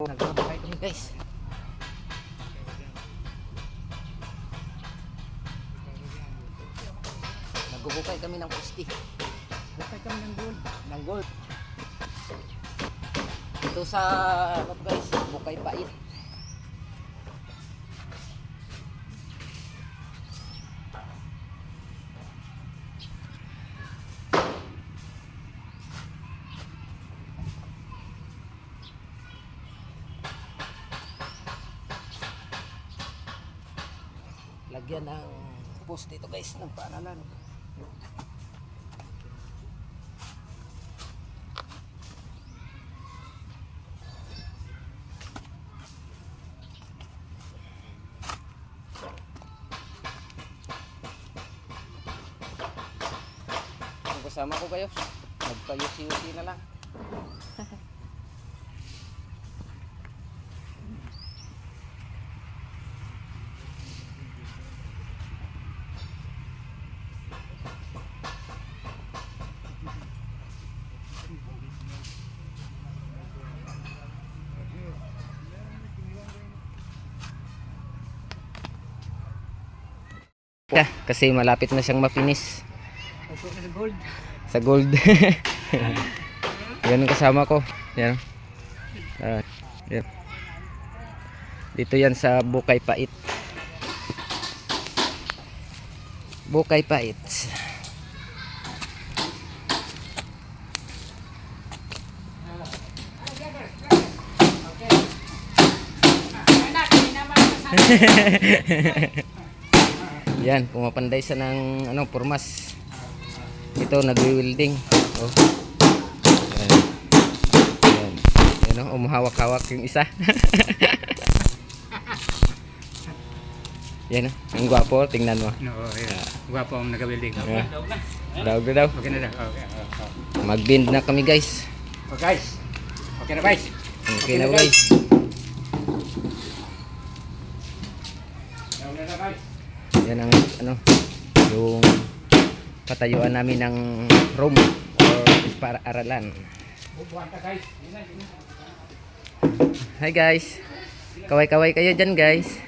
Nagbabakay kami guys. Nagbubukay kami ng pusti. Bukay kami ng gold. Ng gold. Ito sa ano guys, Bukay Pait. Lagyan ng post dito guys ng paaralan. Kung kasama ko kayo, magpayusi-yusi na lang. Kasi malapit na siyang mapinis Sa gold. sa gold. Yan ang kasama ko. Yan. Yan. Dito yan sa Bukay Pait. Bukay Pait. Yan, pumapanday sa ng ano, pormas. Ito nagwi-welding. Oh. Yan. Yan. Yan oh, umahawak-hawak yung isa. Yan oh, ang gwapo, tingnan mo. No, yeah. Gwapo ang nag-welding. Yeah. Daw daw. Okay na daw. Okay. Mag-bend na kami, guys. Oh, guys. Okay na guys. Okay na, guys. Okay na guys. Yan ang ano, yung patayuan namin ng room or para aralan. Bubuhan ka guys. Hi guys. Kaway-kaway kayo dyan guys.